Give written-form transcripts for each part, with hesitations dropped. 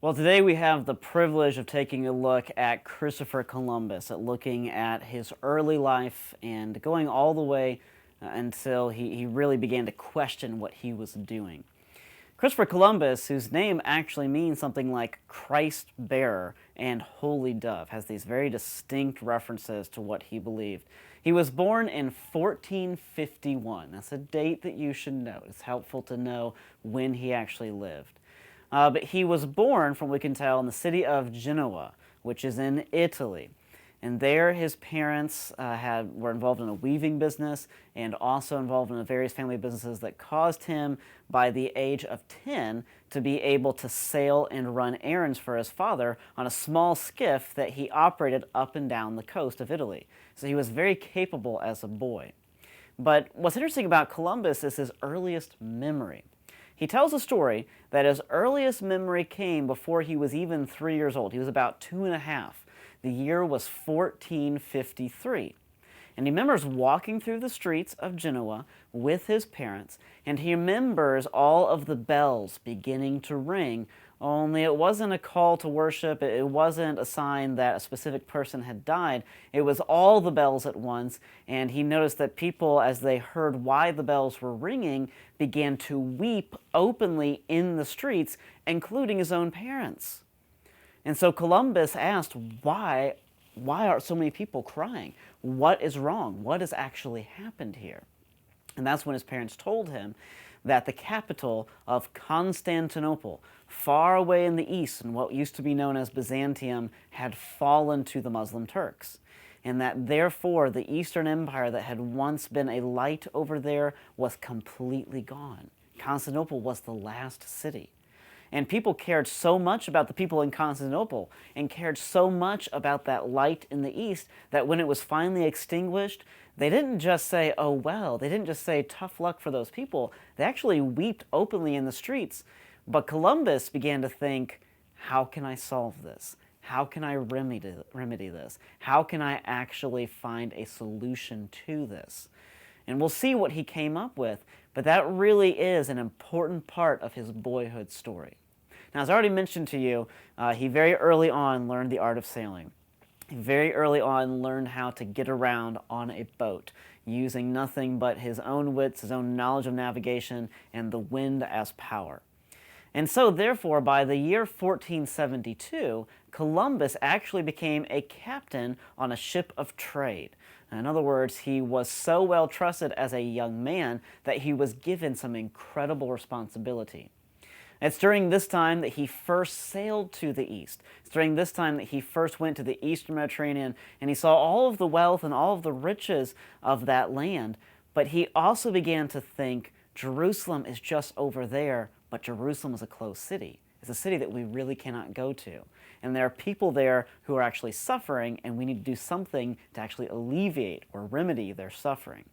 Well, today we have the privilege of taking a look at Christopher Columbus, at looking at his early life and going all the way until he really began to question what he was doing. Christopher Columbus, whose name actually means something like Christ bearer and holy dove, has these very distinct references to what he believed. He was born in 1451. That's a date that you should know. It's helpful to know when he actually lived. But he was born, from what we can tell, in the city of Genoa, which is in Italy. And there, his parents were involved in a weaving business and also involved in various family businesses that caused him, by the age of 10, to be able to sail and run errands for his father on a small skiff that he operated up and down the coast of Italy. So he was very capable as a boy. But what's interesting about Columbus is his earliest memory. He tells a story that his earliest memory came before he was even 3 years old. He was about 2.5. The year was 1453. And he remembers walking through the streets of Genoa with his parents, and he remembers all of the bells beginning to ring, only it wasn't a call to worship, it wasn't a sign that a specific person had died, it was all the bells at once, and he noticed that people, as they heard why the bells were ringing, began to weep openly in the streets, including his own parents. And so Columbus asked, why are so many people crying? What is wrong? What has actually happened here? And that's when his parents told him that the capital of Constantinople, far away in the east in what used to be known as Byzantium, had fallen to the Muslim Turks. And that therefore the Eastern Empire that had once been a light over there was completely gone. Constantinople was the last city. And people cared so much about the people in Constantinople and cared so much about that light in the east that when it was finally extinguished, they didn't just say, oh well, they didn't just say tough luck for those people. They actually wept openly in the streets. But Columbus began to think, how can I solve this? How can I remedy this? How can I actually find a solution to this? And we'll see what he came up with, but that really is an important part of his boyhood story. Now, as I already mentioned to you, he very early on learned the art of sailing. He very early on learned how to get around on a boat, using nothing but his own wits, his own knowledge of navigation, and the wind as power. And so, therefore, by the year 1472, Columbus actually became a captain on a ship of trade. In other words, he was so well trusted as a young man that he was given some incredible responsibility. It's during this time that he first sailed to the east. It's during this time that he first went to the eastern Mediterranean and he saw all of the wealth and all of the riches of that land. But he also began to think, Jerusalem is just over there, but Jerusalem is a closed city. It's a city that we really cannot go to. And there are people there who are actually suffering, and we need to do something to actually alleviate or remedy their suffering.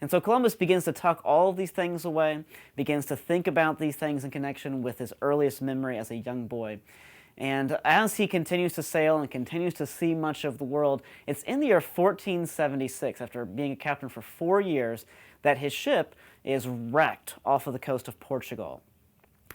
And so Columbus begins to tuck all of these things away, begins to think about these things in connection with his earliest memory as a young boy. And as he continues to sail and continues to see much of the world, it's in the year 1476, after being a captain for 4 years, that his ship is wrecked off of the coast of Portugal.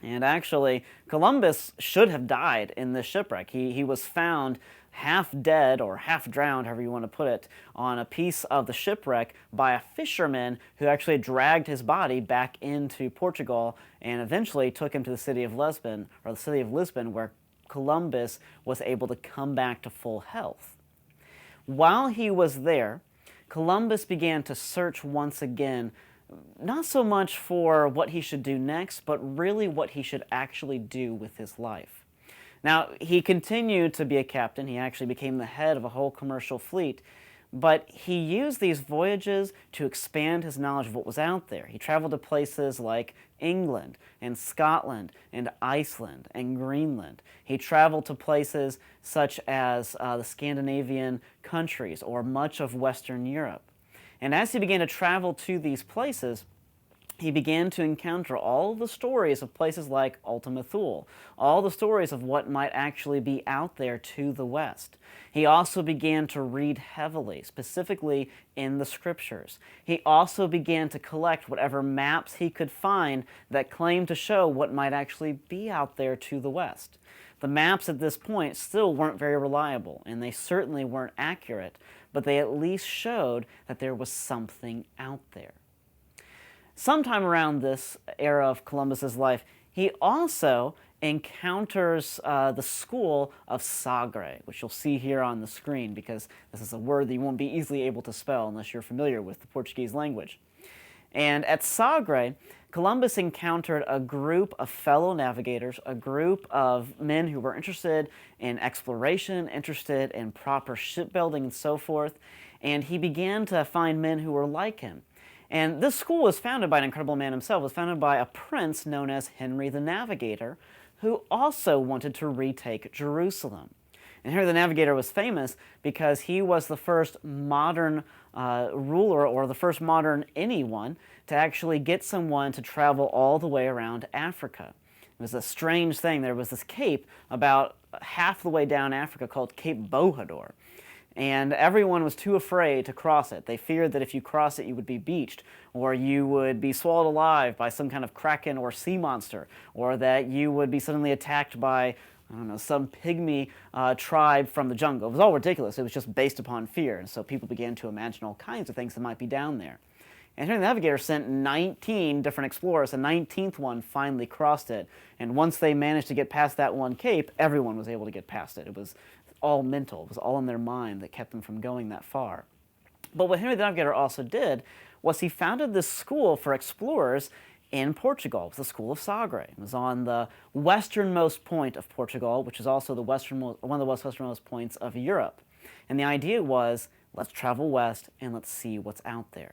And actually, Columbus should have died in this shipwreck. He was found half dead or half drowned, however you want to put it, on a piece of the shipwreck by a fisherman who actually dragged his body back into Portugal and eventually took him to the city of Lisbon, where Columbus was able to come back to full health. While he was there, Columbus began to search once again, not so much for what he should do next, but really what he should actually do with his life. Now, he continued to be a captain. He actually became the head of a whole commercial fleet, but he used these voyages to expand his knowledge of what was out there. He traveled to places like England and Scotland and Iceland and Greenland. He traveled to places such as the Scandinavian countries or much of Western Europe. And as he began to travel to these places, he began to encounter all the stories of places like Ultima Thule, all the stories of what might actually be out there to the west. He also began to read heavily, specifically in the scriptures. He also began to collect whatever maps he could find that claimed to show what might actually be out there to the west. The maps at this point still weren't very reliable, and they certainly weren't accurate, but they at least showed that there was something out there. Sometime around this era of Columbus's life, he also encounters the school of Sagre, which you'll see here on the screen because this is a word that you won't be easily able to spell unless you're familiar with the Portuguese language. And at Sagre, Columbus encountered a group of fellow navigators, a group of men who were interested in exploration, interested in proper shipbuilding and so forth, and he began to find men who were like him. And this school was founded by an incredible man himself. It was founded by a prince known as Henry the Navigator, who also wanted to retake Jerusalem. And Henry the Navigator was famous because he was the first modern ruler, or the first modern anyone, to actually get someone to travel all the way around Africa. It was a strange thing. There was this cape about half the way down Africa called Cape Bojador. And everyone was too afraid to cross it. They feared that if you cross it, you would be beached, or you would be swallowed alive by some kind of kraken or sea monster, or that you would be suddenly attacked by, I don't know, some pygmy tribe from the jungle. It was all ridiculous. It was just based upon fear. And so people began to imagine all kinds of things that might be down there. And Henry the Navigator sent 19 different explorers. The 19th one finally crossed it. And once they managed to get past that one cape, everyone was able to get past it. It was all mental. It was all in their mind that kept them from going that far. But what Henry the Navigator also did was he founded this school for explorers in Portugal. It was the School of Sagre. It was on the westernmost point of Portugal, which is also one of the westernmost points of Europe. And the idea was, let's travel west and let's see what's out there.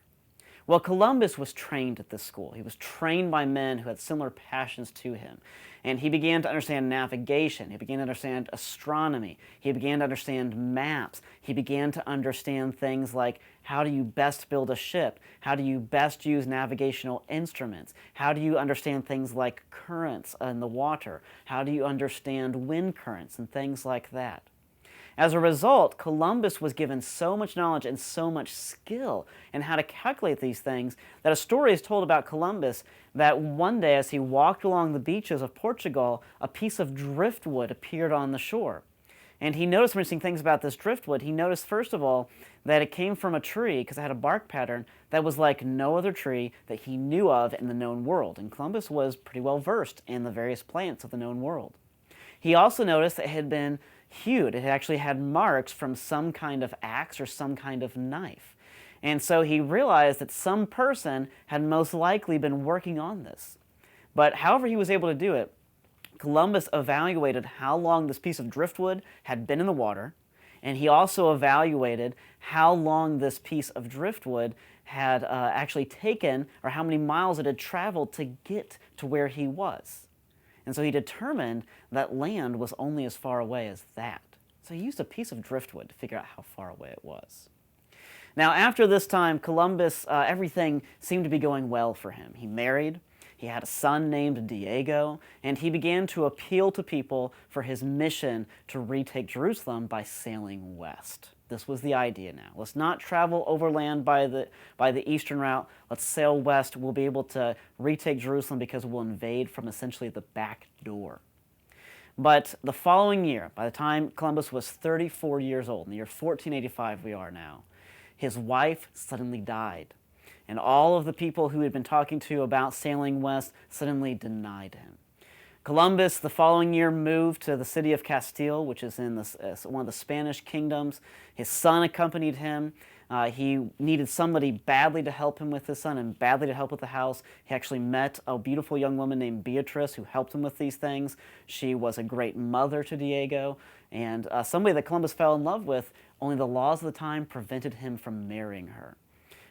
Well, Columbus was trained at this school. He was trained by men who had similar passions to him. And he began to understand navigation. He began to understand astronomy. He began to understand maps. He began to understand things like, how do you best build a ship? How do you best use navigational instruments? How do you understand things like currents in the water? How do you understand wind currents and things like that? As a result, Columbus was given so much knowledge and so much skill in how to calculate these things that a story is told about Columbus that one day as he walked along the beaches of Portugal, a piece of driftwood appeared on the shore. And he noticed some interesting things about this driftwood. He noticed, first of all, that it came from a tree, because it had a bark pattern, that was like no other tree that he knew of in the known world. And Columbus was pretty well versed in the various plants of the known world. He also noticed that it had been hewed. It actually had marks from some kind of axe or some kind of knife. And so he realized that some person had most likely been working on this. But however he was able to do it, Columbus evaluated how long this piece of driftwood had been in the water, and he also evaluated how long this piece of driftwood had actually taken, or how many miles it had traveled to get to where he was. And so he determined that land was only as far away as that. So he used a piece of driftwood to figure out how far away it was. Now, after this time, Columbus, everything seemed to be going well for him. He married, he had a son named Diego, and he began to appeal to people for his mission to retake Jerusalem by sailing west. This was the idea now. Let's not travel overland by the eastern route. Let's sail west. We'll be able to retake Jerusalem because we'll invade from essentially the back door. But the following year, by the time Columbus was 34 years old, in the year 1485 we are now, his wife suddenly died. And all of the people who he had been talking to about sailing west suddenly denied him. Columbus, the following year, moved to the city of Castile, which is in one of the Spanish kingdoms. His son accompanied him. He needed somebody badly to help him with his son and badly to help with the house. He actually met a beautiful young woman named Beatrice who helped him with these things. She was a great mother to Diego and somebody that Columbus fell in love with, only the laws of the time prevented him from marrying her.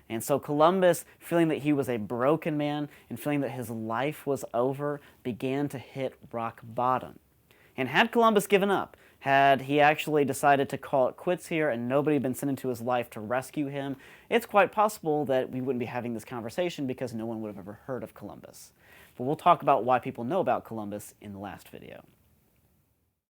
And so Columbus, feeling that he was a broken man and feeling that his life was over, began to hit rock bottom. And had Columbus given up, Had he actually decided to call it quits here and nobody had been sent into his life to rescue him, it's quite possible that we wouldn't be having this conversation because no one would have ever heard of Columbus. But we'll talk about why people know about Columbus in the last video.